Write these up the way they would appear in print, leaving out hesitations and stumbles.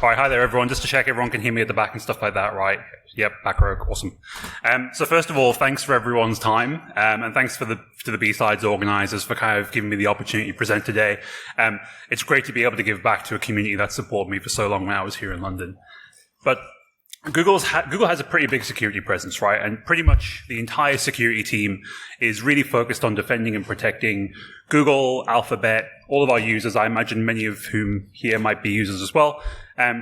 All right, hi there, everyone. Just to check everyone can hear me at the back and stuff like that, right? Yep, back row, awesome. So first of all, thanks for everyone's time, and thanks to the B-Sides organizers for kind of giving me the opportunity to present today. It's great to be able to give back to a community that supported me for so long when I was here in London. But Google has a pretty big security presence, right? And pretty much the entire security team is really focused on defending and protecting Google, Alphabet, all of our users, I imagine many of whom here might be users as well,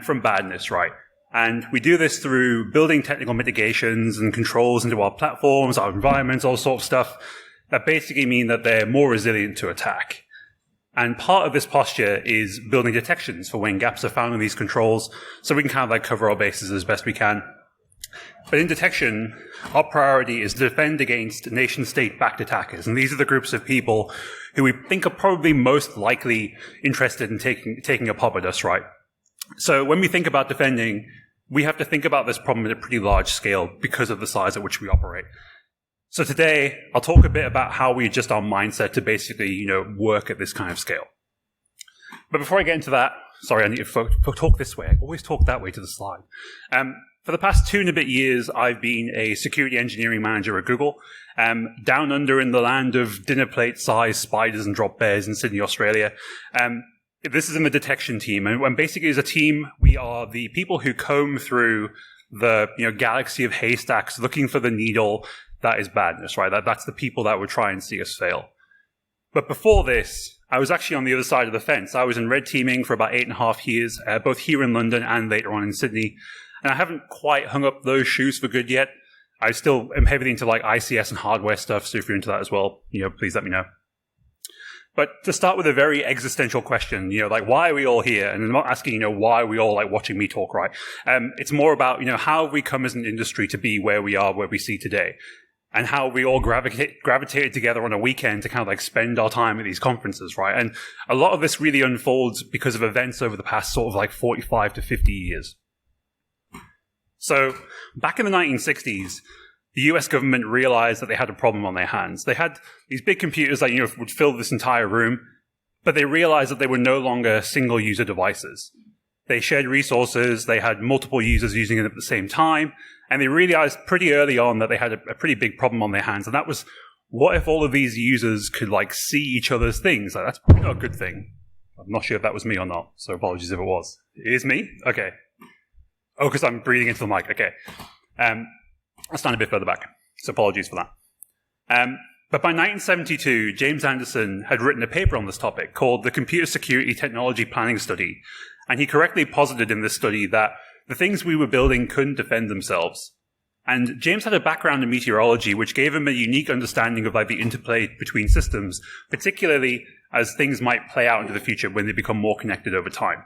from badness, right? And we do this through building technical mitigations and controls into our platforms, our environments, all sorts of stuff that basically mean that they're more resilient to attack. And part of this posture is building detections for when gaps are found in these controls, so we can kind of like cover our bases as best we can. But in detection, our priority is to defend against nation-state-backed attackers. And these are the groups of people who we think are probably most likely interested in taking a pop at us, right? So when we think about defending, we have to think about this problem at a pretty large scale because of the size at which we operate. So today, I'll talk a bit about how we adjust our mindset to basically, work at this kind of scale. But before I get into that, sorry, I need to talk this way. I always talk that way to the slide. For the past 2 and a bit years, I've been a security engineering manager at Google, down under in the land of dinner plate-sized spiders and drop bears in Sydney, Australia. This is in the detection team, and basically as a team, we are the people who comb through the galaxy of haystacks looking for the needle that is badness, right? That's the people that would try and see us fail. But before this, I was actually on the other side of the fence. I was in red teaming for about 8.5 years, both here in London and later on in Sydney. And I haven't quite hung up those shoes for good yet. I still am heavily into like ICS and hardware stuff, so if you're into that as well, please let me know. But to start with a very existential question, why are we all here? And I'm not asking, why are we all watching me talk, right? It's more about, how have we come as an industry to be where we are, where we see today? And how we all gravitated together on a weekend to kind of spend our time at these conferences, right? And a lot of this really unfolds because of events over the past sort of 45 to 50 years. So back in the 1960s, the US government realized that they had a problem on their hands. They had these big computers that, would fill this entire room, but they realized that they were no longer single user devices. They shared resources, they had multiple users using it at the same time, and they realized pretty early on that they had a pretty big problem on their hands, and that was, what if all of these users could see each other's things? That's probably not a good thing. I'm not sure if that was me or not, so apologies if it was. It is me? Okay. Oh, because I'm breathing into the mic. Okay. I'll stand a bit further back, so apologies for that. But by 1972, James Anderson had written a paper on this topic called the Computer Security Technology Planning Study, and he correctly posited in this study that the things we were building couldn't defend themselves. And James had a background in meteorology, which gave him a unique understanding of the interplay between systems, particularly as things might play out into the future when they become more connected over time.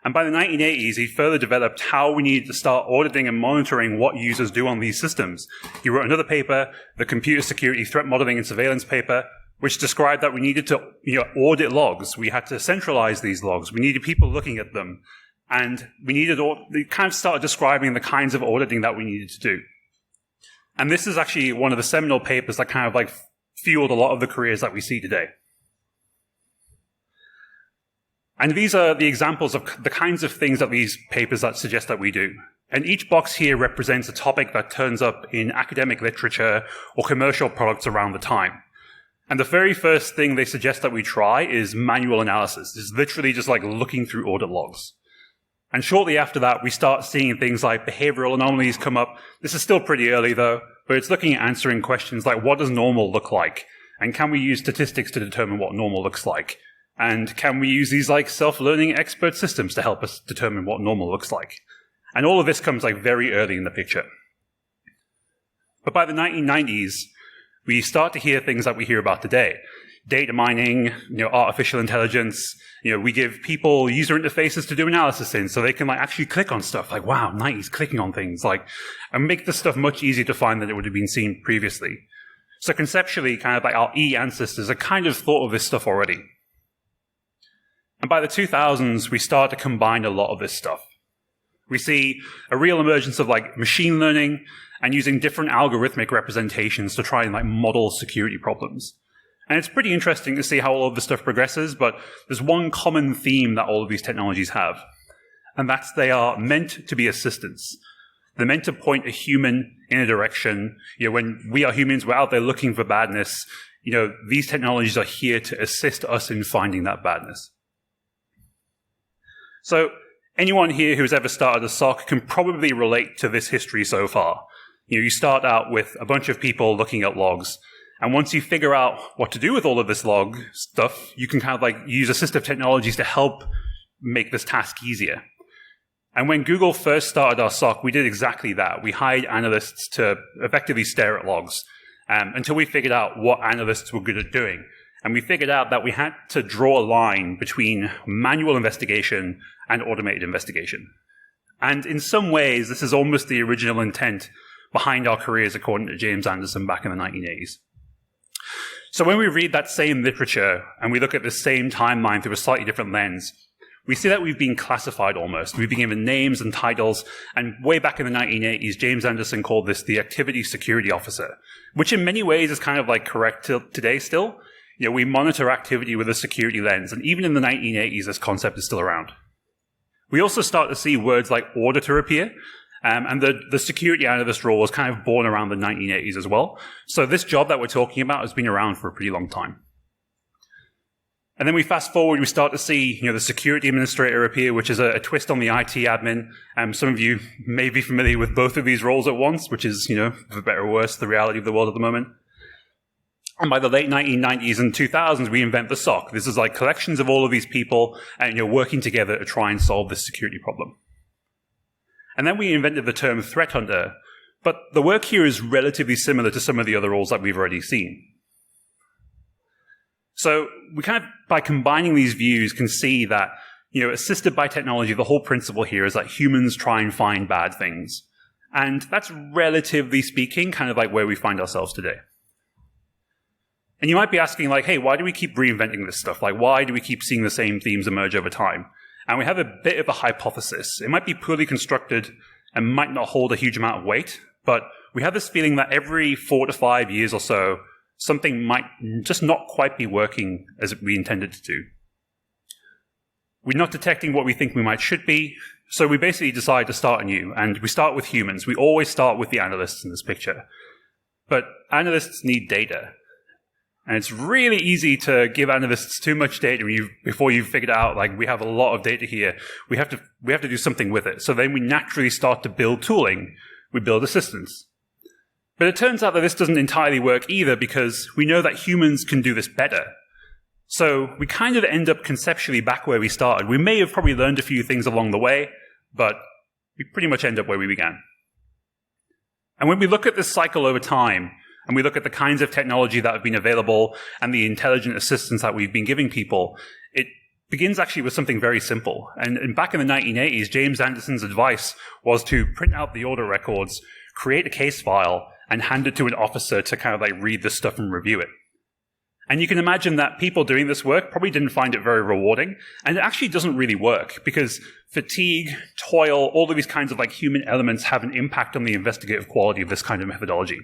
And by the 1980s, he further developed how we needed to start auditing and monitoring what users do on these systems. He wrote another paper, the Computer Security Threat Modeling and Surveillance paper, which described that we needed to audit logs. We had to centralize these logs. We needed people looking at them. And we kind of started describing the kinds of auditing that we needed to do. And this is actually one of the seminal papers that kind of fueled a lot of the careers that we see today. And these are the examples of the kinds of things that these papers that suggest that we do. And each box here represents a topic that turns up in academic literature or commercial products around the time. And the very first thing they suggest that we try is manual analysis. It's literally just looking through audit logs. And shortly after that, we start seeing things like behavioral anomalies come up. This is still pretty early though, but it's looking at answering questions like, what does normal look like? And can we use statistics to determine what normal looks like? And can we use these self-learning expert systems to help us determine what normal looks like? And all of this comes very early in the picture. But by the 1990s, we start to hear things that we hear about today. Data mining, artificial intelligence. We give people user interfaces to do analysis in so they can actually click on stuff wow, nice, clicking on things and make this stuff much easier to find than it would have been seen previously. So conceptually, kind of our ancestors have kind of thought of this stuff already. And by the 2000s, we start to combine a lot of this stuff. We see a real emergence of machine learning and using different algorithmic representations to try and model security problems. And it's pretty interesting to see how all of this stuff progresses, but there's one common theme that all of these technologies have. and that's they are meant to be assistants. They're meant to point a human in a direction. When we are humans, we're out there looking for badness. These technologies are here to assist us in finding that badness. So anyone here who's ever started a SOC can probably relate to this history so far. You start out with a bunch of people looking at logs. And once you figure out what to do with all of this log stuff, you can kind of use assistive technologies to help make this task easier. And when Google first started our SOC, we did exactly that. We hired analysts to effectively stare at logs until we figured out what analysts were good at doing. And we figured out that we had to draw a line between manual investigation and automated investigation. And in some ways, this is almost the original intent behind our careers, according to James Anderson back in the 1980s. So when we read that same literature and we look at the same timeline through a slightly different lens, we see that we've been classified almost. We've been given names and titles, and way back in the 1980s, James Anderson called this the Activity Security Officer, which in many ways is kind of correct today still. We monitor activity with a security lens, and even in the 1980s, this concept is still around. We also start to see words like auditor appear, and the security analyst role was kind of born around the 1980s as well. So this job that we're talking about has been around for a pretty long time. And then we fast forward, we start to see, the security administrator appear, which is a twist on the IT admin. Some of you may be familiar with both of these roles at once, which is, for better or worse, the reality of the world at the moment. And by the late 1990s and 2000s, we invent the SOC. This is collections of all of these people, and working together to try and solve this security problem. And then we invented the term threat hunter, but the work here is relatively similar to some of the other roles that we've already seen. So we kind of, by combining these views, can see that, assisted by technology, the whole principle here is that humans try and find bad things. And that's relatively speaking kind of where we find ourselves today. And you might be asking, hey, why do we keep reinventing this stuff? Why do we keep seeing the same themes emerge over time? And we have a bit of a hypothesis. It might be poorly constructed and might not hold a huge amount of weight, but we have this feeling that every 4 to 5 years or so, something might just not quite be working as we intended to do. We're not detecting what we think we should be, so we basically decide to start anew, and we start with humans. We always start with the analysts in this picture. But analysts need data. And it's really easy to give analysts too much data before you've figured out, we have a lot of data here. We have to do something with it. So then we naturally start to build tooling. We build assistants. But it turns out that this doesn't entirely work either, because we know that humans can do this better. So we kind of end up conceptually back where we started. We may have probably learned a few things along the way, but we pretty much end up where we began. And when we look at this cycle over time, and we look at the kinds of technology that have been available and the intelligent assistance that we've been giving people, it begins actually with something very simple. And back in the 1980s, James Anderson's advice was to print out the order records, create a case file, and hand it to an officer to kind of read the stuff and review it. And you can imagine that people doing this work probably didn't find it very rewarding, and it actually doesn't really work, because fatigue, toil, all of these kinds of human elements have an impact on the investigative quality of this kind of methodology.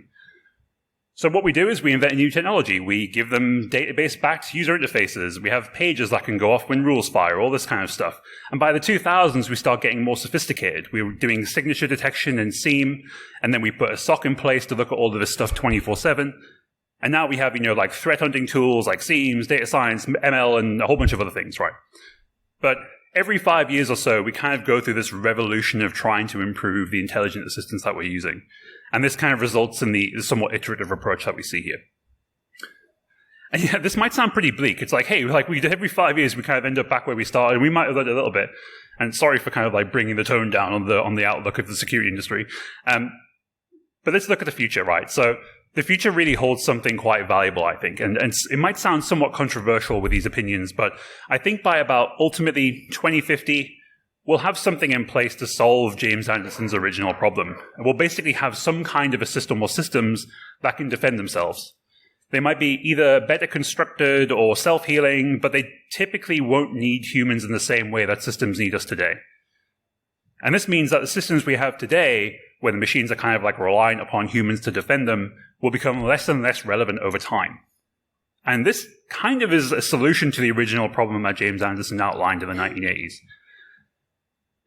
So what we do is we invent a new technology. We give them database-backed user interfaces. We have pages that can go off when rules fire, all this kind of stuff. And by the 2000s, we start getting more sophisticated. We were doing signature detection in SIEM, and then we put a SOC in place to look at all of this stuff 24/7. And now we have, threat hunting tools like SIEMs, data science, ML, and a whole bunch of other things, right? But every 5 years or so, we kind of go through this revolution of trying to improve the intelligent assistance that we're using. And this kind of results in the somewhat iterative approach that we see here. And yeah, this might sound pretty bleak. It's hey, we every 5 years we kind of end up back where we started. We might have learned a little bit. And sorry for kind of bringing the tone down on the outlook of the security industry. But let's look at the future, right? So the future really holds something quite valuable, I think. And it might sound somewhat controversial with these opinions, but I think by about ultimately 2050, we'll have something in place to solve James Anderson's original problem. And we'll basically have some kind of a system or systems that can defend themselves. They might be either better constructed or self-healing, but they typically won't need humans in the same way that systems need us today. And this means that the systems we have today, where the machines are kind of reliant upon humans to defend them, will become less and less relevant over time. And this kind of is a solution to the original problem that James Anderson outlined in the 1980s.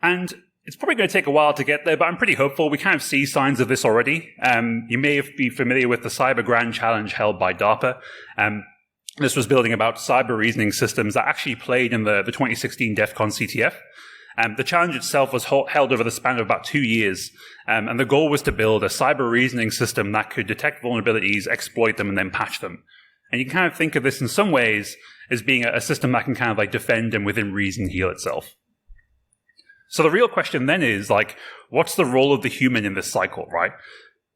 And it's probably going to take a while to get there, but I'm pretty hopeful. We kind of see signs of this already. You may be familiar with the Cyber Grand Challenge held by DARPA. This was building about cyber reasoning systems that actually played in the 2016 DEF CON CTF. The challenge itself was held over the span of about 2 years, and the goal was to build a cyber reasoning system that could detect vulnerabilities, exploit them, and then patch them. And you can kind of think of this in some ways as being a system that can kind of like defend and within reason heal itself. So the real question then is, like, what's the role of the human in this cycle, right?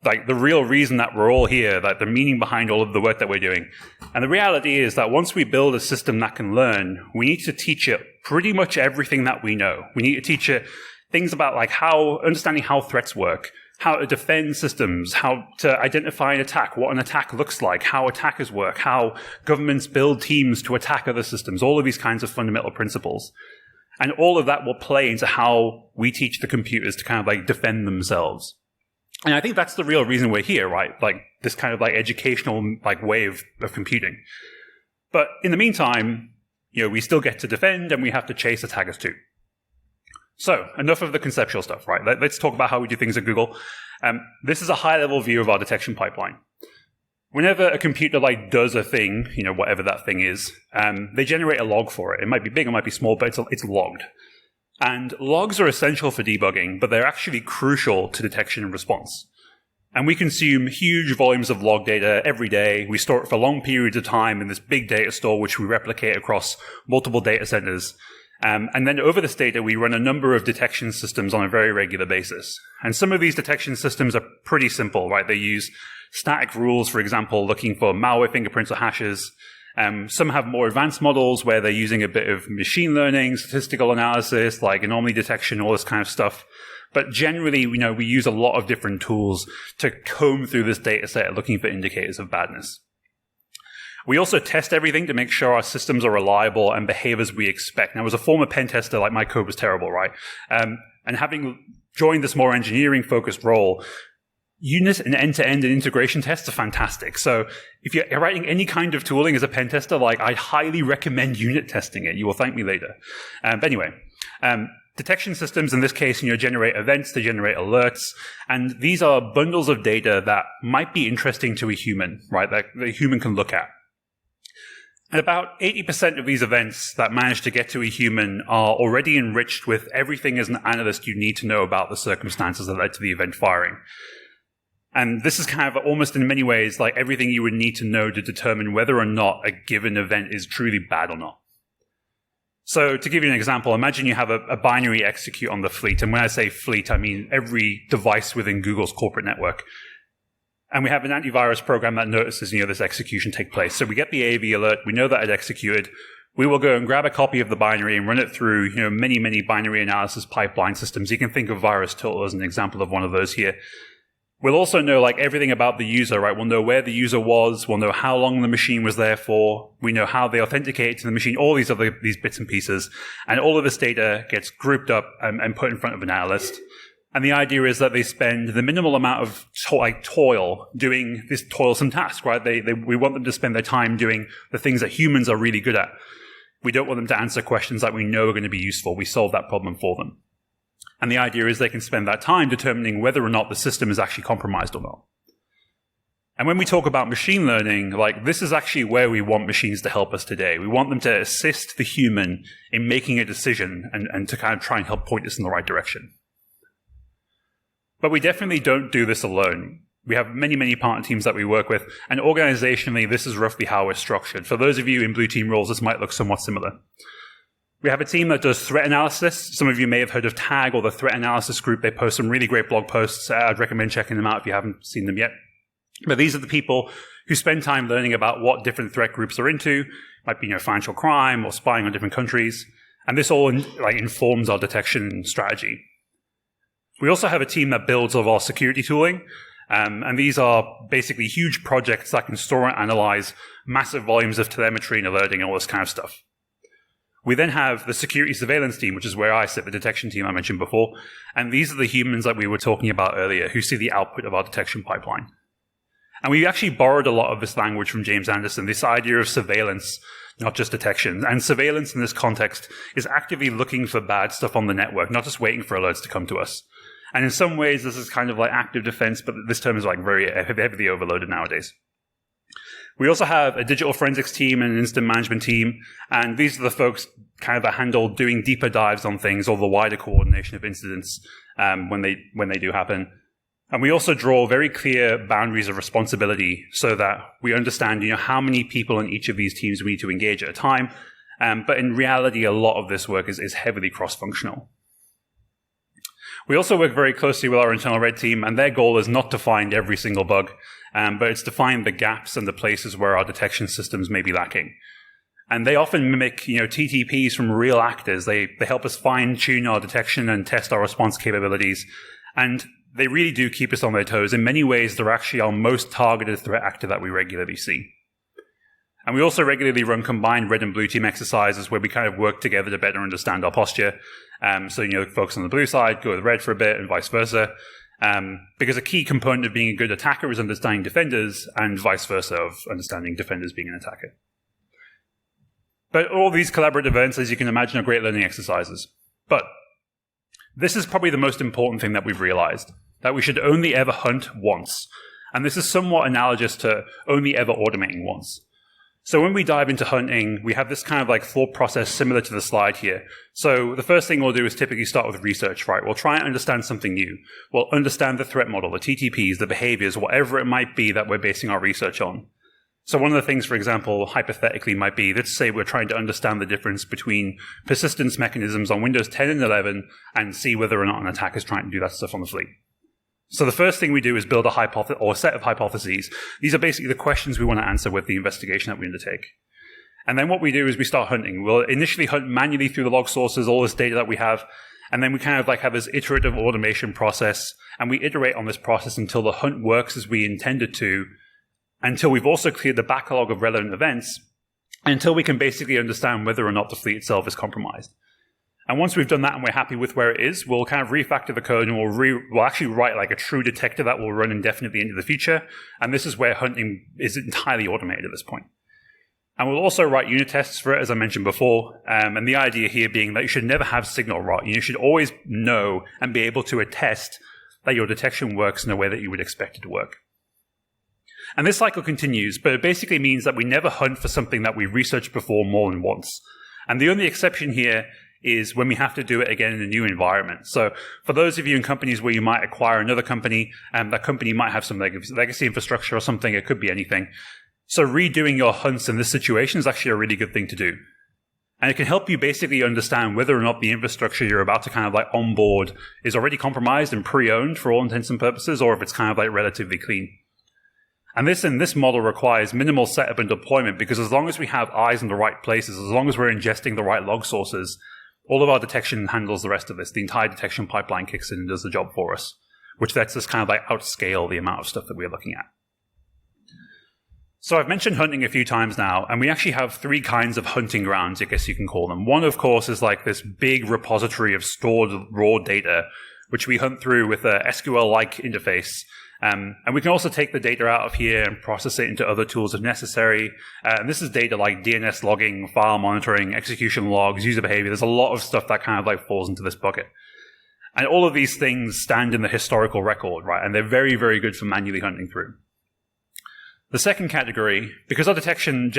Like, the real reason that we're all here, like the meaning behind all of the work that we're doing. And the reality is that once we build a system that can learn, we need to teach it pretty much everything that we know. We need to teach it things about like understanding how threats work, how to defend systems, how to identify an attack, what an attack looks like, how attackers work, how governments build teams to attack other systems, all of these kinds of fundamental principles. And all of that will play into how we teach the computers to kind of like defend themselves. And I think that's the real reason we're here, right? Like this kind of like educational like way of computing. But in the meantime, we still get to defend and we have to chase attackers too. So enough of the conceptual stuff, right? Let's talk about how we do things at Google. This is a high level view of our detection pipeline. Whenever a computer like does a thing, whatever that thing is, they generate a log for it. It might be big, it might be small, but it's logged. And logs are essential for debugging, but they're actually crucial to detection and response. And we consume huge volumes of log data every day. We store it for long periods of time in this big data store, which we replicate across multiple data centers. And then over this data, we run a number of detection systems on a very regular basis. And some of these detection systems are pretty simple, right? They use static rules, for example, looking for malware fingerprints or hashes. Some have more advanced models where they're using a bit of machine learning, statistical analysis, like anomaly detection, all this kind of stuff. But generally, we use a lot of different tools to comb through this data set looking for indicators of badness. We also test everything to make sure our systems are reliable and behave as we expect. Now, as a former pen tester, like my code was terrible, right? And having joined this more engineering-focused role, unit and end-to-end and integration tests are fantastic. So if you're writing any kind of tooling as a pen tester, like I highly recommend unit testing it. You will thank me later. But anyway, detection systems in this case, generate events, they generate alerts, and these are bundles of data that might be interesting to a human, right? That the human can look at. And about 80% of these events that manage to get to a human are already enriched with everything as an analyst you need to know about the circumstances that led to the event firing. And this is kind of almost in many ways like everything you would need to know to determine whether or not a given event is truly bad or not. So to give you an example, imagine you have a binary execute on the fleet. And when I say fleet, I mean every device within Google's corporate network. And we have an antivirus program that notices, this execution take place. So we get the AV alert. We know that it executed. We will go and grab a copy of the binary and run it through, many, many binary analysis pipeline systems. You can think of VirusTotal as an example of one of those here. We'll also know like everything about the user, right? We'll know where the user was. We'll know how long the machine was there for. We know how they authenticated to the machine, all these bits and pieces. And all of this data gets grouped up and put in front of an analyst. And the idea is that they spend the minimal amount of toil doing this toilsome task, right? We want them to spend their time doing the things that humans are really good at. We don't want them to answer questions that we know are going to be useful. We solve that problem for them. And the idea is they can spend that time determining whether or not the system is actually compromised or not. And when we talk about machine learning, like this is actually where we want machines to help us today. We want them to assist the human in making a decision and to kind of try and help point us in the right direction. But we definitely don't do this alone. We have many, many partner teams that we work with, and organizationally, this is roughly how we're structured. For those of you in blue team roles, this might look somewhat similar. We have a team that does threat analysis. Some of you may have heard of TAG or the threat analysis group. They post some really great blog posts. I'd recommend checking them out if you haven't seen them yet. But these are the people who spend time learning about what different threat groups are into. Might be financial crime or spying on different countries. And this all informs our detection strategy. We also have a team that builds all of our security tooling. And these are basically huge projects that can store and analyze massive volumes of telemetry and alerting and all this kind of stuff. We then have the security surveillance team, which is where I sit, the detection team I mentioned before. And these are the humans that we were talking about earlier who see the output of our detection pipeline. And we actually borrowed a lot of this language from James Anderson, this idea of surveillance not just detection. And surveillance in this context is actively looking for bad stuff on the network, not just waiting for alerts to come to us. And in some ways, this is kind of like active defense, but this term is like very heavily overloaded nowadays. We also have a digital forensics team and an incident management team, and these are the folks kind of that handle doing deeper dives on things or the wider coordination of incidents when they do happen. And we also draw very clear boundaries of responsibility so that we understand, how many people in each of these teams we need to engage at a time. But in reality, a lot of this work is heavily cross-functional. We also work very closely with our internal red team, and their goal is not to find every single bug, but it's to find the gaps and the places where our detection systems may be lacking. And they often mimic, TTPs from real actors. They help us fine-tune our detection and test our response capabilities. And they really do keep us on their toes. In many ways, they're actually our most targeted threat actor that we regularly see. And we also regularly run combined red and blue team exercises where we kind of work together to better understand our posture. So, folks on the blue side go with red for a bit and vice versa. Because a key component of being a good attacker is understanding defenders and vice versa of understanding defenders being an attacker. But all these collaborative events, as you can imagine, are great learning exercises. But this is probably the most important thing that we've realized, that we should only ever hunt once. And this is somewhat analogous to only ever automating once. So when we dive into hunting, we have this kind of like thought process similar to the slide here. So the first thing we'll do is typically start with research, right? We'll try and understand something new. We'll understand the threat model, the TTPs, the behaviors, whatever it might be that we're basing our research on. So one of the things, for example, hypothetically might be, let's say we're trying to understand the difference between persistence mechanisms on Windows 10 and 11 and see whether or not an attacker is trying to do that stuff on the fleet. So the first thing we do is build a set of hypotheses. These are basically the questions we want to answer with the investigation that we undertake. And then what we do is we start hunting. We'll initially hunt manually through the log sources, all this data that we have, and then we kind of like have this iterative automation process, and we iterate on this process until the hunt works as we intended to, until we've also cleared the backlog of relevant events, until we can basically understand whether or not the fleet itself is compromised. And once we've done that and we're happy with where it is, we'll kind of refactor the code and we'll actually write like a true detector that will run indefinitely into the future. And this is where hunting is entirely automated at this point. And we'll also write unit tests for it, as I mentioned before. And the idea here being that you should never have signal rot. You should always know and be able to attest that your detection works in a way that you would expect it to work. And this cycle continues, but it basically means that we never hunt for something that we researched before more than once. And the only exception here is when we have to do it again in a new environment. So for those of you in companies where you might acquire another company, that company might have some legacy infrastructure or something, it could be anything. So redoing your hunts in this situation is actually a really good thing to do. And it can help you basically understand whether or not the infrastructure you're about to kind of like onboard is already compromised and pre-owned for all intents and purposes, or if it's kind of like relatively clean. And this model requires minimal setup and deployment, because as long as we have eyes in the right places, as long as we're ingesting the right log sources, all of our detection handles the rest of this. The entire detection pipeline kicks in and does the job for us, which lets us kind of like outscale the amount of stuff that we're looking at. So I've mentioned hunting a few times now, and we actually have three kinds of hunting grounds, I guess you can call them. One, of course, is like this big repository of stored raw data, which we hunt through with a SQL-like interface. And we can also take the data out of here and process it into other tools if necessary. And this is data like DNS logging, file monitoring, execution logs, user behavior. There's a lot of stuff that kind of like falls into this bucket. And all of these things stand in the historical record, right? And they're very, very good for manually hunting through. The second category, because our detection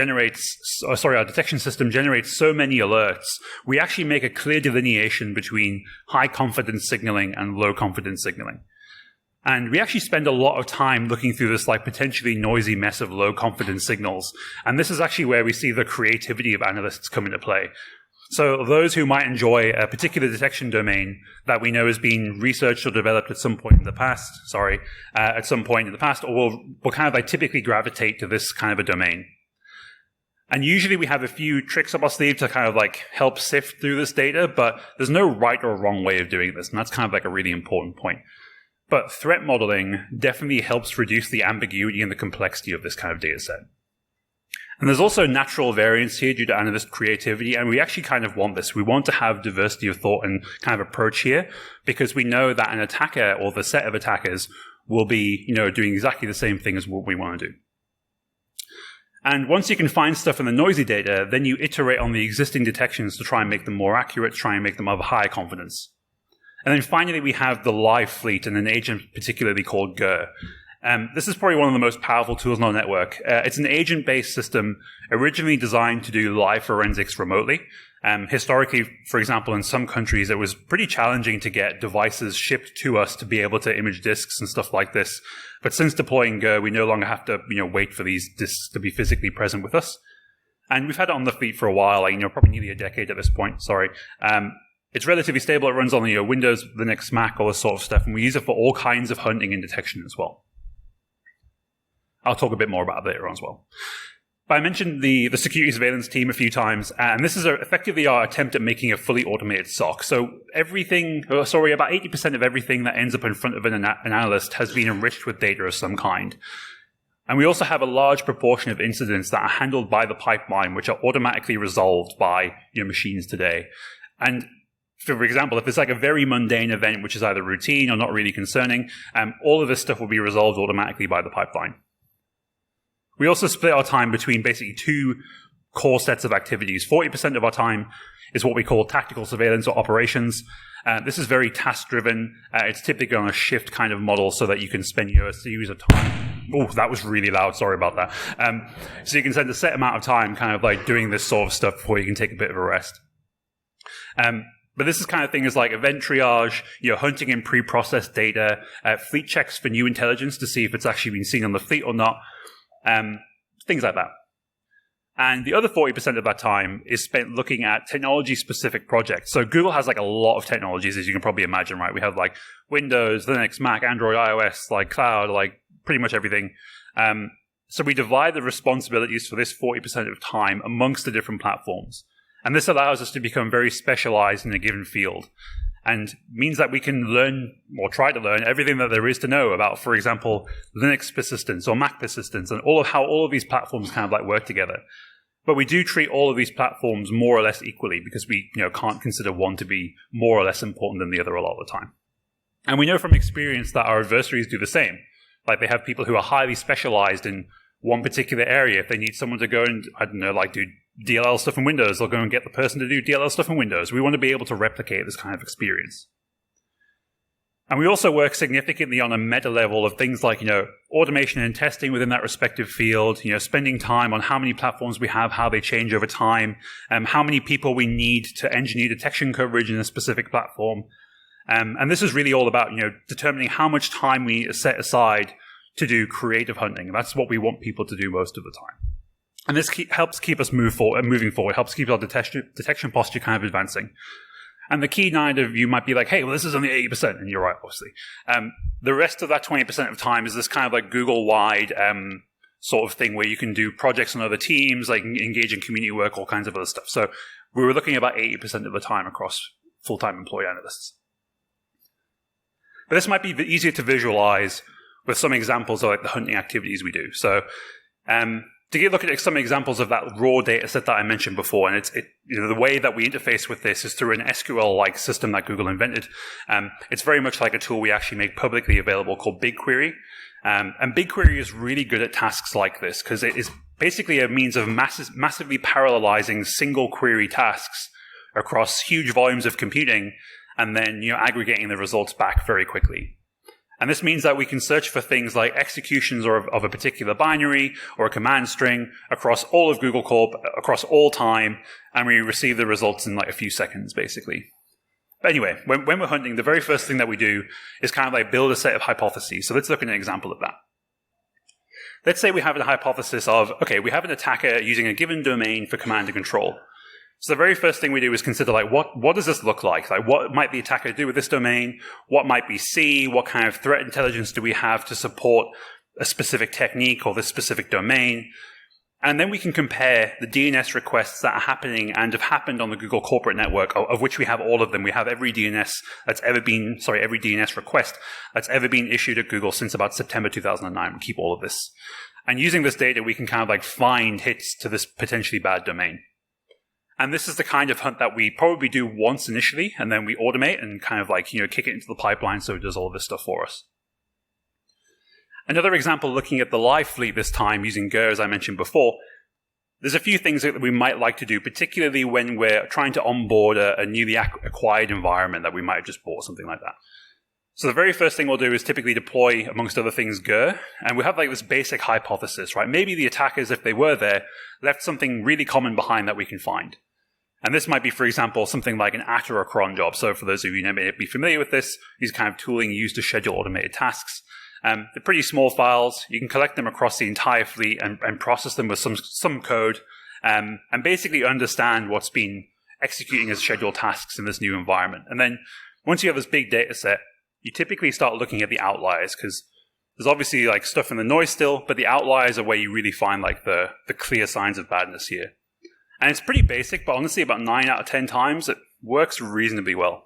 system generates so many alerts, we actually make a clear delineation between high confidence signaling and low confidence signaling. And we actually spend a lot of time looking through this like potentially noisy mess of low confidence signals. And this is actually where we see the creativity of analysts come into play. So those who might enjoy a particular detection domain that we know has been researched or developed at some point in the past, or will kind of like typically gravitate to this kind of a domain. And usually we have a few tricks up our sleeve to kind of like help sift through this data, but there's no right or wrong way of doing this. And that's kind of like a really important point. But threat modeling definitely helps reduce the ambiguity and the complexity of this kind of data set. And there's also natural variance here due to analyst creativity, and we actually kind of want this. We want to have diversity of thought and kind of approach here, because we know that an attacker or the set of attackers will be, doing exactly the same thing as what we want to do. And once you can find stuff in the noisy data, then you iterate on the existing detections to try and make them more accurate, try and make them of higher confidence. And then finally, we have the live fleet and an agent particularly called GER. This is probably one of the most powerful tools in our network. It's an agent-based system originally designed to do live forensics remotely. Historically, for example, in some countries, it was pretty challenging to get devices shipped to us to be able to image disks and stuff like this. But since deploying GER, we no longer have to, wait for these disks to be physically present with us. And we've had it on the fleet for a while, probably nearly a decade at this point, sorry. It's relatively stable. It runs on, Windows, Linux, Mac, all this sort of stuff. And we use it for all kinds of hunting and detection as well. I'll talk a bit more about it later on as well. But I mentioned the security surveillance team a few times, and this is effectively our attempt at making a fully automated SOC. So about 80% of everything that ends up in front of an analyst has been enriched with data of some kind. And we also have a large proportion of incidents that are handled by the pipeline, which are automatically resolved by machines today. And for example, if it's like a very mundane event, which is either routine or not really concerning, all of this stuff will be resolved automatically by the pipeline. We also split our time between basically two core sets of activities. 40% of our time is what we call tactical surveillance or operations. This is very task-driven. It's typically on a shift kind of model so that you can spend a series of time. Oh, that was really loud. Sorry about that. So you can spend a set amount of time kind of like doing this sort of stuff before you can take a bit of a rest. But this is kind of thing is like event triage, hunting in pre-processed data, fleet checks for new intelligence to see if it's actually been seen on the fleet or not. Things like that. And the other 40% of that time is spent looking at technology-specific projects. So Google has like a lot of technologies, as you can probably imagine, right? We have like Windows, Linux, Mac, Android, iOS, like cloud, like pretty much everything. So we divide the responsibilities for this 40% of time amongst the different platforms. And this allows us to become very specialized in a given field. And means that we can learn, or try to learn, everything that there is to know about, for example, Linux persistence or Mac persistence, and how all of these platforms kind of like work together. But we do treat all of these platforms more or less equally because we can't consider one to be more or less important than the other a lot of the time. And we know from experience that our adversaries do the same. Like they have people who are highly specialized in one particular area. If they need someone to go and, do DLL stuff in Windows, they'll go and get the person to do DLL stuff in Windows. We want to be able to replicate this kind of experience. And we also work significantly on a meta level of things like, automation and testing within that respective field, spending time on how many platforms we have, how they change over time, how many people we need to engineer detection coverage in a specific platform. And this is really all about, determining how much time we set aside to do creative hunting. That's what we want people to do most of the time. And this helps keep us moving forward, helps keep our detection posture kind of advancing. And the key kind of you might be like, hey, well, this is only 80%, and you're right, obviously. The rest of that 20% of time is this kind of like Google-wide sort of thing where you can do projects on other teams, like engage in community work, all kinds of other stuff. So we were looking at about 80% of the time across full-time employee analysts. But this might be easier to visualize with some examples of like the hunting activities we do. So to look at some examples of that raw data set that I mentioned before, and the way that we interface with this is through an SQL-like system that Google invented. It's very much like a tool we actually make publicly available called BigQuery. And BigQuery is really good at tasks like this because it is basically a means of massively parallelizing single query tasks across huge volumes of computing and then aggregating the results back very quickly. And this means that we can search for things like executions of a particular binary or a command string across all of Google Corp, across all time, and we receive the results in like a few seconds, basically. But anyway, when we're hunting, the very first thing that we do is kind of like build a set of hypotheses. So let's look at an example of that. Let's say we have a hypothesis of, okay, we have an attacker using a given domain for command and control. So the very first thing we do is consider, like, what does this look like? Like, what might the attacker do with this domain? What might we see? What kind of threat intelligence do we have to support a specific technique or this specific domain? And then we can compare the DNS requests that are happening and have happened on the Google corporate network, of which we have all of them. We have every DNS request that's ever been issued at Google since about September 2009. We keep all of this. And using this data, we can kind of like find hits to this potentially bad domain. And this is the kind of hunt that we probably do once initially, and then we automate and kind of like, kick it into the pipeline so it does all of this stuff for us. Another example, looking at the live fleet this time using Go, as I mentioned before, there's a few things that we might like to do, particularly when we're trying to onboard a newly acquired environment that we might have just bought, something like that. So the very first thing we'll do is typically deploy, amongst other things, Go. And we have like this basic hypothesis, right? Maybe the attackers, if they were there, left something really common behind that we can find. And this might be, for example, something like an AT or a cron job. So for those of you who may be familiar with this, these kind of tooling used to schedule automated tasks. They're pretty small files. You can collect them across the entire fleet and process them with some code, and basically understand what's been executing as scheduled tasks in this new environment. And then once you have this big data set, you typically start looking at the outliers, because there's obviously like stuff in the noise still, but the outliers are where you really find like the clear signs of badness here. And it's pretty basic, but honestly about 9 out of 10 times it works reasonably well.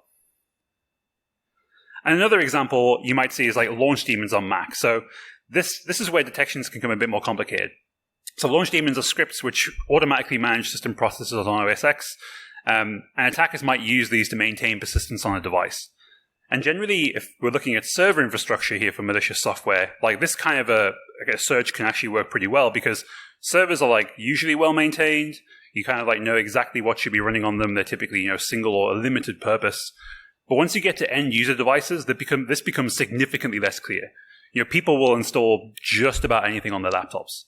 And another example you might see is like launch daemons on Mac. So this is where detections can become a bit more complicated. So launch daemons are scripts which automatically manage system processes on OS X, and attackers might use these to maintain persistence on a device. And generally, if we're looking at server infrastructure here for malicious software, like this kind of a search can actually work pretty well, because servers are like usually well maintained. You kind of like know exactly what should be running on them. They're typically, single or a limited purpose. But once you get to end user devices, this becomes significantly less clear. People will install just about anything on their laptops.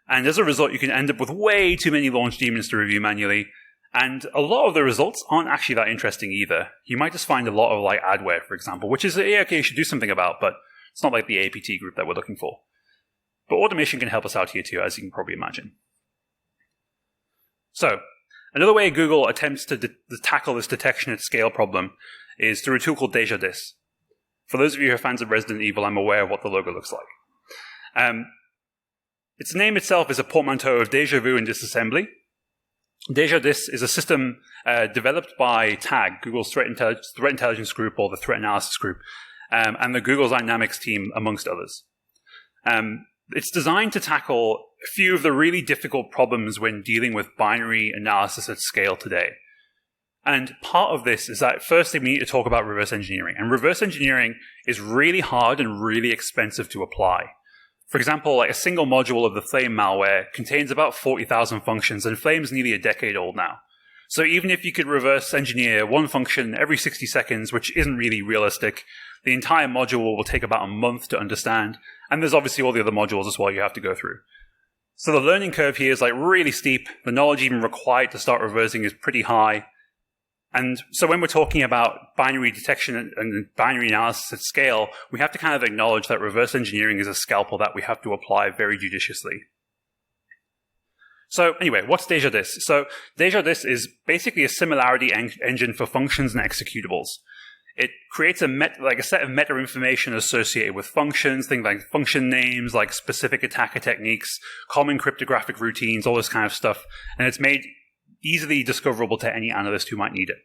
And as a result, you can end up with way too many launch daemons to review manually. And a lot of the results aren't actually that interesting either. You might just find a lot of like adware, for example, which is, okay, you should do something about, but it's not like the APT group that we're looking for. But automation can help us out here too, as you can probably imagine. So, another way Google attempts to tackle this detection at scale problem is through a tool called DejaDis. For those of you who are fans of Resident Evil, I'm aware of what the logo looks like. Its name itself is a portmanteau of deja vu and disassembly. DejaDis is a system developed by TAG, Google's threat intelligence group, or the threat analysis group, and the Google Dynamics team, amongst others. It's designed to tackle a few of the really difficult problems when dealing with binary analysis at scale today. And part of this is that firstly we need to talk about reverse engineering. And reverse engineering is really hard and really expensive to apply. For example, like a single module of the Flame malware contains about 40,000 functions, and Flame's nearly a decade old now. So even if you could reverse engineer one function every 60 seconds, which isn't really realistic, the entire module will take about a month to understand. And there's obviously all the other modules as well you have to go through. So the learning curve here is like really steep. The knowledge even required to start reversing is pretty high. And so when we're talking about binary detection and binary analysis at scale, we have to kind of acknowledge that reverse engineering is a scalpel that we have to apply very judiciously. So anyway, what's DejaDis? So DejaDis is basically a similarity engine for functions and executables. It creates a set of meta information associated with functions, things like function names, like specific attacker techniques, common cryptographic routines, all this kind of stuff. And it's made easily discoverable to any analyst who might need it.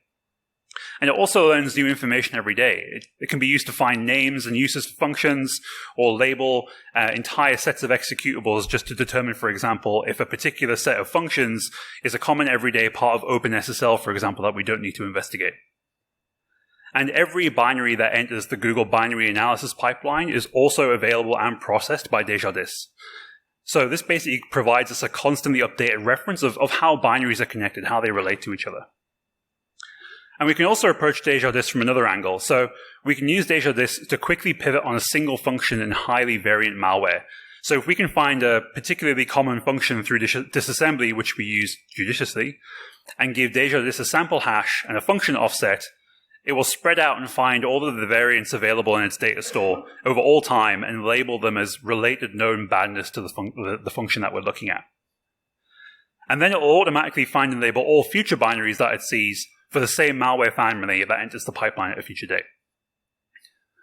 And it also learns new information every day. It can be used to find names and uses for functions, or label entire sets of executables just to determine, for example, if a particular set of functions is a common everyday part of OpenSSL, for example, that we don't need to investigate. And every binary that enters the Google binary analysis pipeline is also available and processed by DejaDis. So this basically provides us a constantly updated reference of how binaries are connected, how they relate to each other. And we can also approach DejaDis from another angle. So we can use DejaDis to quickly pivot on a single function in highly variant malware. So if we can find a particularly common function through disassembly, which we use judiciously, and give DejaDis a sample hash and a function offset, it will spread out and find all of the variants available in its data store over all time and label them as related known badness to the function that we're looking at. And then it will automatically find and label all future binaries that it sees for the same malware family that enters the pipeline at a future date.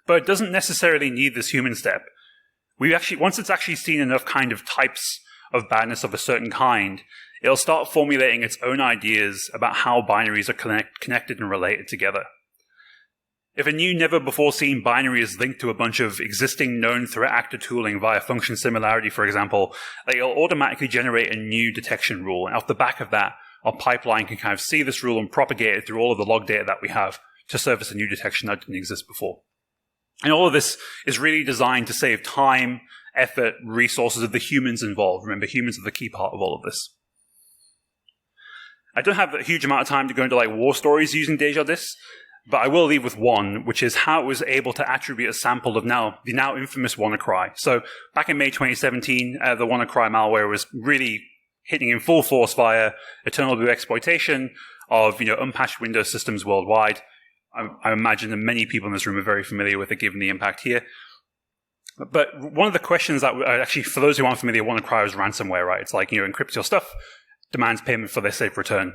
But it doesn't necessarily need this human step. Once it's actually seen enough kind of types of badness of a certain kind, it'll start formulating its own ideas about how binaries are connected and related together. If a new never-before-seen binary is linked to a bunch of existing known threat actor tooling via function similarity, for example, it'll automatically generate a new detection rule. And off the back of that, our pipeline can kind of see this rule and propagate it through all of the log data that we have to surface a new detection that didn't exist before. And all of this is really designed to save time effort, resources of the humans involved. Remember, humans are the key part of all of this. I don't have a huge amount of time to go into like war stories using DesiaDis, but I will leave with one, which is how it was able to attribute a sample of the now infamous WannaCry. So back in May 2017, the WannaCry malware was really hitting in full force via Eternal Blue exploitation of unpatched Windows systems worldwide. I imagine that many people in this room are very familiar with it, given the impact here. But one of the questions that actually, for those who aren't familiar, WannaCry is ransomware, right? It's like encrypts your stuff, demands payment for their safe return,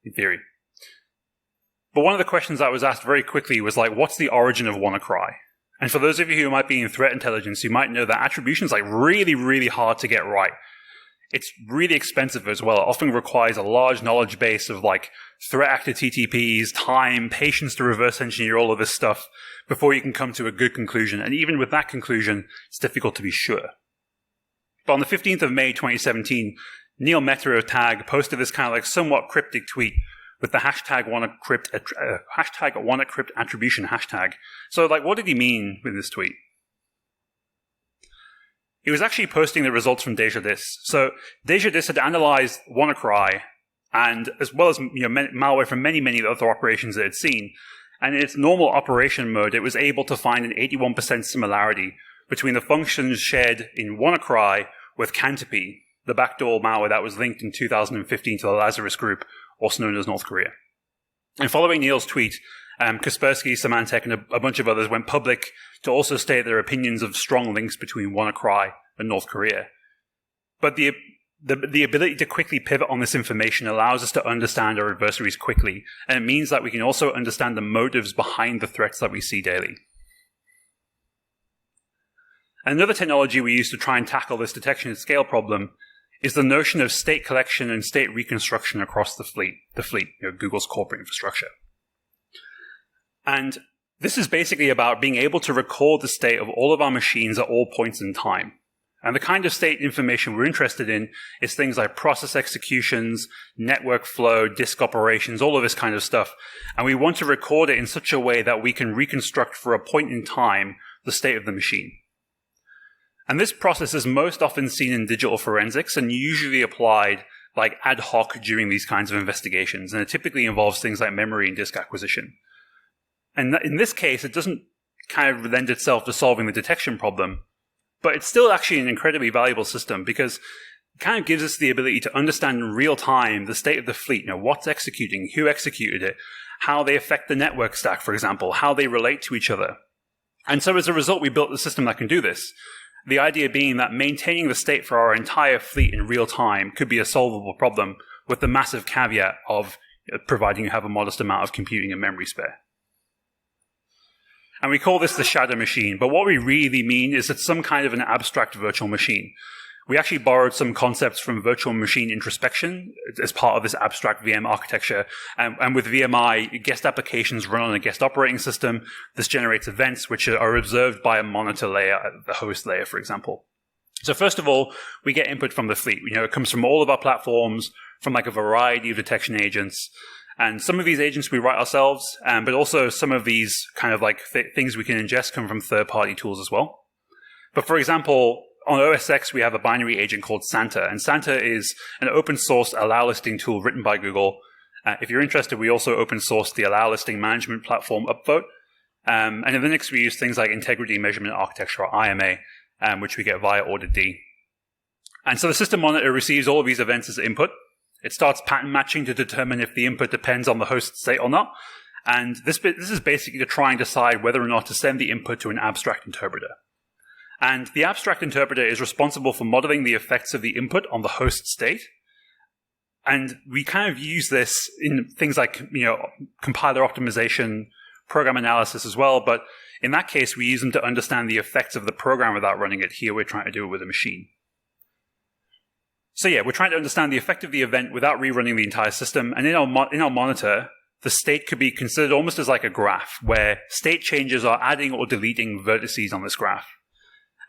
in theory. But one of the questions that was asked very quickly was like, what's the origin of WannaCry? And for those of you who might be in threat intelligence, you might know that attribution is like really, really hard to get right. It's really expensive as well. It often requires a large knowledge base of like threat actor TTPs, time, patience to reverse engineer all of this stuff before you can come to a good conclusion. And even with that conclusion, it's difficult to be sure. But on the 15th of May 2017, Neil Mehta of Tag posted this kind of like somewhat cryptic tweet with the hashtag WannaCrypt attribution hashtag. So like, what did he mean with this tweet? He was actually posting the results from DesiaDis. So DesiaDis had analyzed WannaCry, and as well as malware from many, many other operations it had seen. And in its normal operation mode, it was able to find an 81% similarity between the functions shared in WannaCry with Cantopy, the backdoor malware that was linked in 2015 to the Lazarus Group, also known as North Korea. And following Neil's tweet, Kaspersky, Symantec, and a bunch of others went public to also state their opinions of strong links between WannaCry and North Korea. But the ability to quickly pivot on this information allows us to understand our adversaries quickly, and it means that we can also understand the motives behind the threats that we see daily. And another technology we use to try and tackle this detection at scale problem is the notion of state collection and state reconstruction across the fleet, Google's corporate infrastructure. And this is basically about being able to record the state of all of our machines at all points in time. And the kind of state information we're interested in is things like process executions, network flow, disk operations, all of this kind of stuff. And we want to record it in such a way that we can reconstruct for a point in time the state of the machine. And this process is most often seen in digital forensics and usually applied like ad hoc during these kinds of investigations. And it typically involves things like memory and disk acquisition. And in this case, it doesn't kind of lend itself to solving the detection problem, but it's still actually an incredibly valuable system because it kind of gives us the ability to understand in real time the state of the fleet, what's executing, who executed it, how they affect the network stack, for example, how they relate to each other. And so as a result, we built a system that can do this. The idea being that maintaining the state for our entire fleet in real time could be a solvable problem with the massive caveat of providing you have a modest amount of computing and memory spare. And we call this the shadow machine, but what we really mean is it's some kind of an abstract virtual machine. We actually borrowed some concepts from virtual machine introspection as part of this abstract VM architecture. And with VMI, guest applications run on a guest operating system. This generates events which are observed by a monitor layer, the host layer, for example. So first of all, we get input from the fleet. It comes from all of our platforms, from like a variety of detection agents. And some of these agents we write ourselves, but also some of these kind of like things we can ingest come from third-party tools as well. But for example, on OS X, we have a binary agent called Santa, and Santa is an open-source allow listing tool written by Google. If you're interested, we also open-source the allow listing management platform Upvote. And in Linux, we use things like Integrity Measurement Architecture, or IMA, which we get via Audit D. And so the system monitor receives all of these events as input. It starts pattern matching to determine if the input depends on the host state or not. And this is basically to try and decide whether or not to send the input to an abstract interpreter. And the abstract interpreter is responsible for modeling the effects of the input on the host state. And we kind of use this in things like, compiler optimization, program analysis as well. But in that case, we use them to understand the effects of the program without running it. Here, we're trying to do it with a machine. So yeah, we're trying to understand the effect of the event without rerunning the entire system. And in our monitor, the state could be considered almost as like a graph, where state changes are adding or deleting vertices on this graph.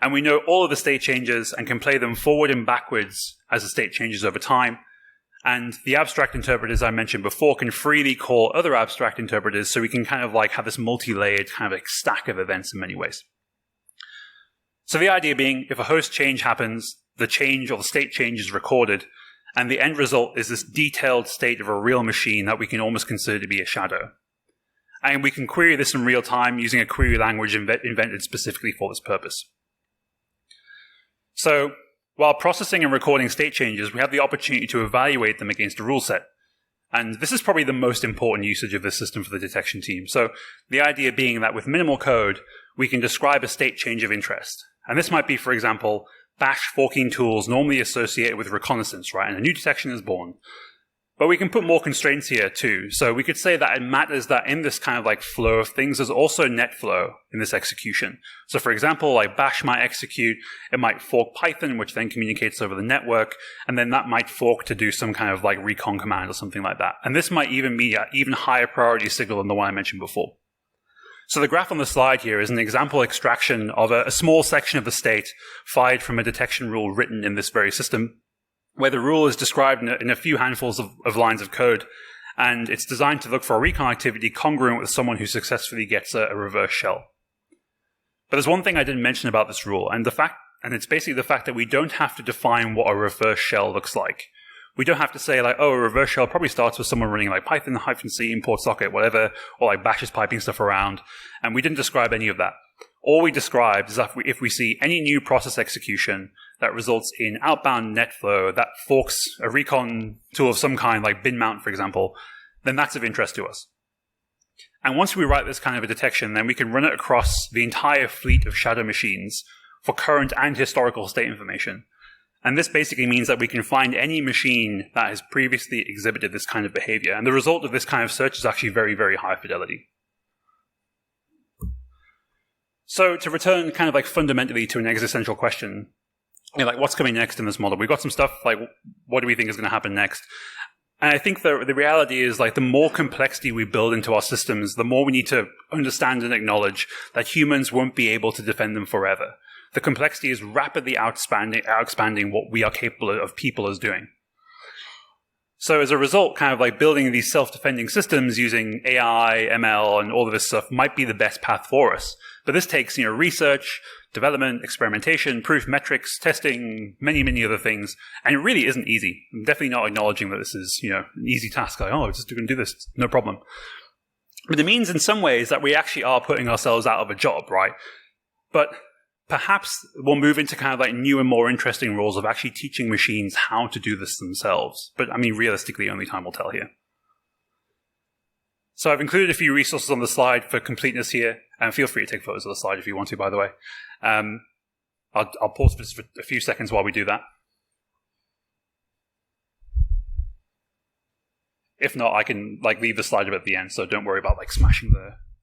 And we know all of the state changes and can play them forward and backwards as the state changes over time. And the abstract interpreters I mentioned before can freely call other abstract interpreters, so we can kind of like have this multi-layered kind of like stack of events in many ways. So the idea being, if a host change happens, the change or the state change is recorded, and the end result is this detailed state of a real machine that we can almost consider to be a shadow. And we can query this in real time using a query language invented specifically for this purpose. So while processing and recording state changes, we have the opportunity to evaluate them against a rule set. And this is probably the most important usage of this system for the detection team. So the idea being that with minimal code, we can describe a state change of interest. And this might be, for example, bash forking tools normally associated with reconnaissance, right? And a new detection is born. But we can put more constraints here too. So we could say that it matters that in this kind of like flow of things, there's also net flow in this execution. So for example, like bash might execute, it might fork Python, which then communicates over the network, and then that might fork to do some kind of like recon command or something like that. And this might even be an even higher priority signal than the one I mentioned before. So the graph on the slide here is an example extraction of a small section of the state fired from a detection rule written in this very system, where the rule is described in a few handfuls of lines of code, and it's designed to look for a recon activity congruent with someone who successfully gets a reverse shell. But there's one thing I didn't mention about this rule, and it's basically the fact that we don't have to define what a reverse shell looks like. We don't have to say like, oh, a reverse shell probably starts with someone running like Python -c import socket, whatever, or like bash is piping stuff around, and we didn't describe any of that. All we described is that if we see any new process execution that results in outbound net flow that forks a recon tool of some kind, like bin mount, for example, then that's of interest to us. And once we write this kind of a detection, then we can run it across the entire fleet of shadow machines for current and historical state information. And this basically means that we can find any machine that has previously exhibited this kind of behavior. And the result of this kind of search is actually very, very high fidelity. So to return kind of like fundamentally to an existential question, like what's coming next in this model? We've got some stuff like, what do we think is going to happen next? And I think the reality is like the more complexity we build into our systems, the more we need to understand and acknowledge that humans won't be able to defend them forever. The complexity is rapidly outexpanding what we are capable of people as doing. So as a result, kind of like building these self-defending systems using AI, ML, and all of this stuff might be the best path for us. But this takes, research, development, experimentation, proof metrics, testing, many, many other things. And it really isn't easy. I'm definitely not acknowledging that this is, an easy task. Like, oh, just going to do this, no problem. But it means in some ways that we actually are putting ourselves out of a job, right? But perhaps we'll move into kind of like new and more interesting roles of actually teaching machines how to do this themselves. But I mean, realistically, only time will tell here. So I've included a few resources on the slide for completeness here, and feel free to take photos of the slide if you want to, by the way. I'll pause for just a few seconds while we do that. If not, I can like leave the slide at the end, so don't worry about like smashing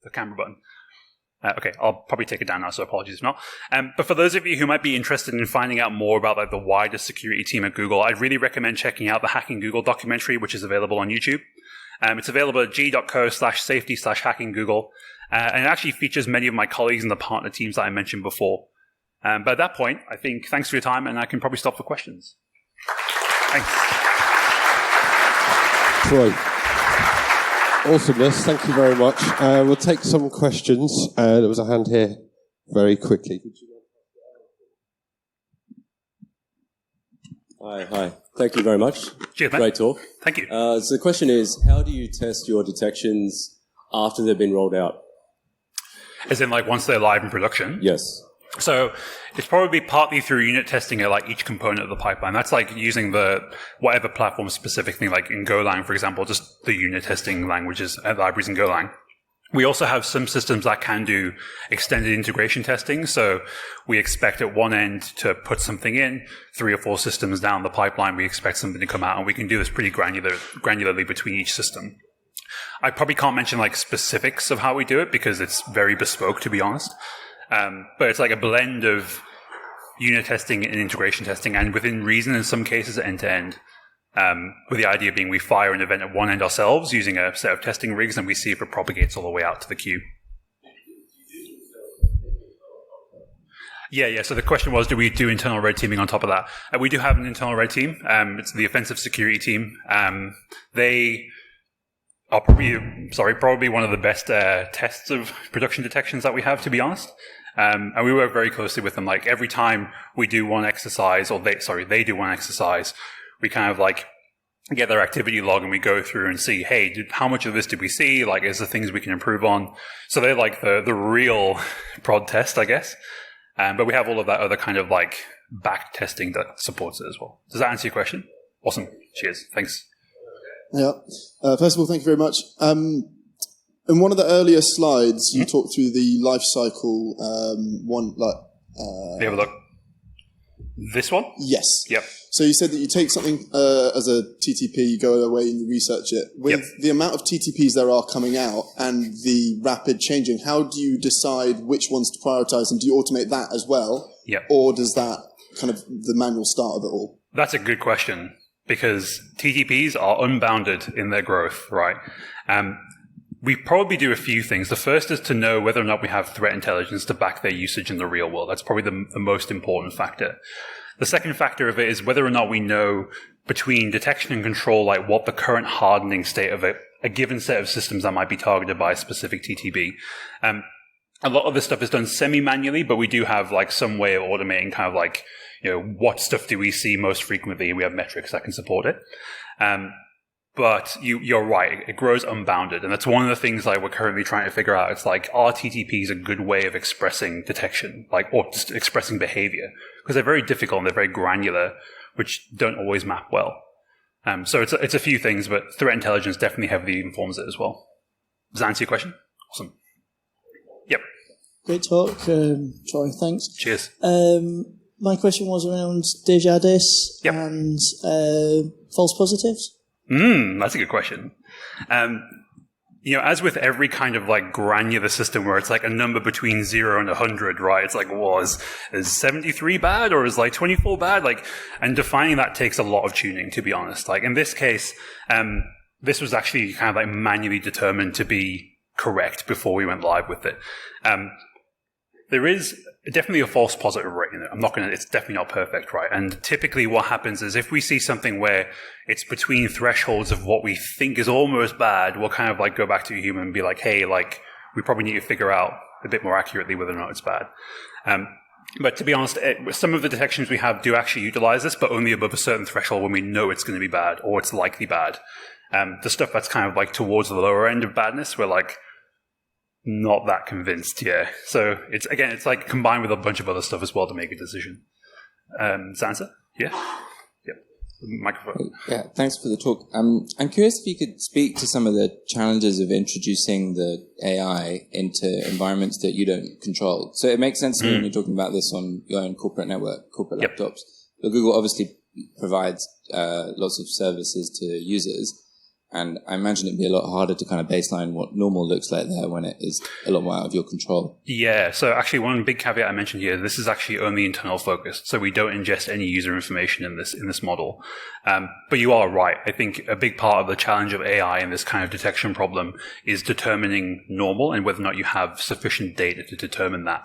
the camera button. Okay, I'll probably take it down now, so apologies if not. But for those of you who might be interested in finding out more about like the wider security team at Google, I'd really recommend checking out the Hacking Google documentary, which is available on YouTube. It's available at g.co/safety/hackinggoogle, and it actually features many of my colleagues in the partner teams that I mentioned before. But at that point, I think thanks for your time, and I can probably stop for questions. Thanks. Troy. Awesomeness, thank you very much. We'll take some questions. There was a hand here very quickly. Hi. Thank you very much. Cheers, mate. Great talk. Thank you. So the question is, how do you test your detections after they've been rolled out? As in like once they're live in production? Yes. So it's probably partly through unit testing at like each component of the pipeline. That's like using the whatever platform specific thing, like in Golang, for example, just the unit testing languages, libraries in Golang. We also have some systems that can do extended integration testing. So we expect at one end to put something in, 3 or 4 systems down the pipeline, we expect something to come out, and we can do this pretty granularly between each system. I probably can't mention like specifics of how we do it because it's very bespoke, to be honest. But it's like a blend of unit testing and integration testing, and within reason, in some cases, end-to-end. With the idea being we fire an event at one end ourselves using a set of testing rigs, and we see if it propagates all the way out to the queue. Yeah. So the question was, do we do internal red teaming on top of that? We do have an internal red team. It's the offensive security team. They are probably one of the best tests of production detections that we have, to be honest. And we work very closely with them. Like every time we do one exercise, or they do one exercise, we kind of like get their activity log and we go through and see, hey, how much of this did we see? Like, is there things we can improve on? So they're like the real prod test, I guess. But we have all of that other kind of like back testing that supports it as well. Does that answer your question? Awesome. Cheers. Thanks. Yeah. First of all, thank you very much. In one of the earlier slides, you talked through the life cycle. Have a look. This one? Yes. Yep. So you said that you take something as a TTP, you go away and you research it. With the amount of TTPs there are coming out and the rapid changing, how do you decide which ones to prioritize, and do you automate that as well? Yep. Or does that kind of the manual start of it all? That's a good question, because TTPs are unbounded in their growth, right? We probably do a few things. The first is to know whether or not we have threat intelligence to back their usage in the real world. That's probably the most important factor. The second factor of it is whether or not we know between detection and control, like what the current hardening state of a given set of systems that might be targeted by a specific TTP. A lot of this stuff is done semi-manually, but we do have like some way of automating kind of like, what stuff do we see most frequently? We have metrics that can support it. But you're right, it grows unbounded. And that's one of the things like we're currently trying to figure out. It's like, are TTPs a good way of expressing detection, like, or just expressing behavior? Because they're very difficult and they're very granular, which don't always map well. So it's a few things, but threat intelligence definitely heavily informs it as well. Does that answer your question? Awesome. Yep. Great talk, Troy. Thanks. Cheers. My question was around Desjardins and false positives. That's a good question. As with every kind of like granular system where it's like a number between 0 and 100, right? It's like, is 73 bad or is like 24 bad? Like, and defining that takes a lot of tuning, to be honest. Like in this case, this was actually kind of like manually determined to be correct before we went live with it. There is definitely a false positive rate in it. It's definitely not perfect, right? And typically what happens is if we see something where it's between thresholds of what we think is almost bad, we'll kind of like go back to a human and be like, hey, like we probably need to figure out a bit more accurately whether or not it's bad. But to be honest, some of the detections we have do actually utilize this, but only above a certain threshold when we know it's going to be bad or it's likely bad. The stuff that's kind of like towards the lower end of badness, we're like, not that convinced, yeah. So it's like combined with a bunch of other stuff as well to make a decision. Does that answer? Yeah? Yep. Microphone. Yeah, thanks for the talk. I'm curious if you could speak to some of the challenges of introducing the AI into environments that you don't control. So it makes sense to me when you're talking about this on your own corporate network, corporate laptops. But Google obviously provides lots of services to users. And I imagine it'd be a lot harder to kind of baseline what normal looks like there when it is a lot more out of your control. Yeah. So actually one big caveat I mentioned here, this is actually only internal focused. So we don't ingest any user information in this model. But you are right. I think a big part of the challenge of AI in this kind of detection problem is determining normal and whether or not you have sufficient data to determine that.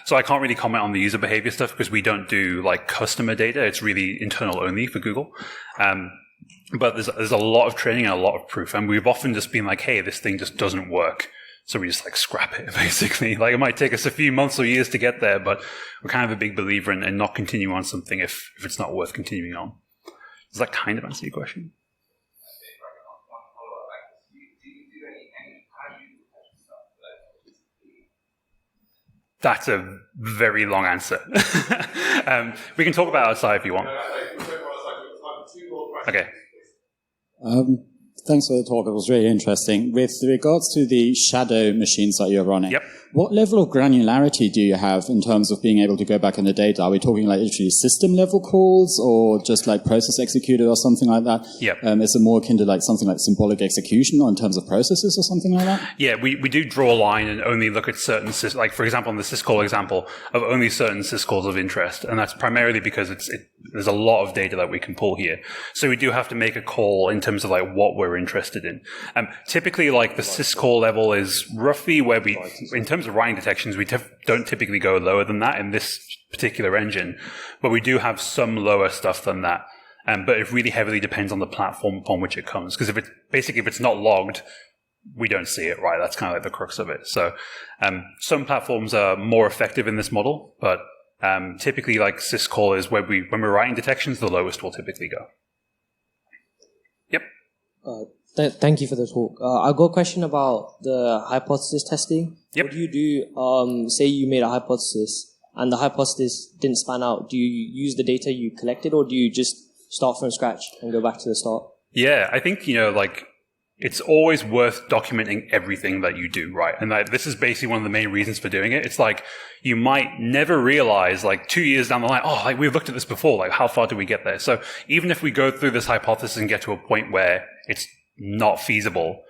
So I can't really comment on the user behavior stuff because we don't do like customer data. It's really internal only for Google. But there's a lot of training and a lot of proof. And we've often just been like, hey, this thing just doesn't work. So we just like scrap it, basically. Like it might take us a few months or years to get there, but we're kind of a big believer in not continuing on something if it's not worth continuing on. Does that kind of answer your question? That's a very long answer. We can talk about it outside if you want. Okay. Thanks for the talk. It was really interesting. With regards to the shadow machines that you're running, what level of granularity do you have in terms of being able to go back in the data? Are we talking like literally system level calls or just like process executed or something like that? Is it more akin to like something like symbolic execution or in terms of processes or something like that? Yeah, we do draw a line and only look at certain, like for example, in the syscall example of only certain syscalls of interest. And that's primarily because there's a lot of data that we can pull here. So we do have to make a call in terms of like what we're interested in. Typically like the syscall level is roughly where we, in terms of writing detections, we don't typically go lower than that in this particular engine, but we do have some lower stuff than that. But it really heavily depends on the platform upon which it comes. Because if it's not logged, we don't see it, right? That's kind of like the crux of it. So some platforms are more effective in this model, but typically like syscall is when we're writing detections, the lowest will typically go. Yep. Thank you for the talk. I've got a question about the hypothesis testing. Yep. What do you do, say you made a hypothesis and the hypothesis didn't span out? Do you use the data you collected, or do you just start from scratch and go back to the start? Yeah, I think, like, it's always worth documenting everything that you do, right? And this is basically one of the main reasons for doing it. It's like, you might never realize, like, 2 years down the line, oh, like, we've looked at this before, like, how far did we get there? So even if we go through this hypothesis and get to a point where it's not feasible,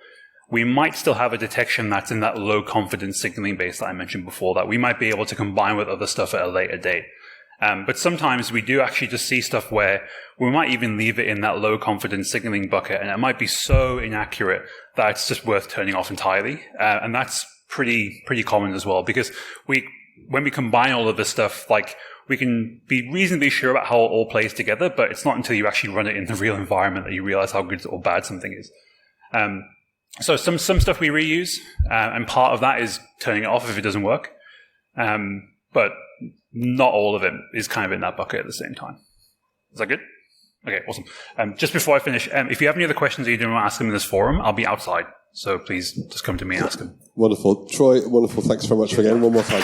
we might still have a detection that's in that low confidence signaling base that I mentioned before, that we might be able to combine with other stuff at a later date. But sometimes we do actually just see stuff where we might even leave it in that low confidence signaling bucket, and it might be so inaccurate that it's just worth turning off entirely. And that's pretty common as well, because when we combine all of this stuff, like, we can be reasonably sure about how it all plays together, but it's not until you actually run it in the real environment that you realize how good or bad something is. So some stuff we reuse, and part of that is turning it off if it doesn't work. But not all of it is kind of in that bucket at the same time. Is that good? Okay, awesome. Just before I finish, if you have any other questions that you don't want to ask them in this forum, I'll be outside. So please just come to me and ask them. Wonderful. Troy, wonderful. Thanks very much again. One more time.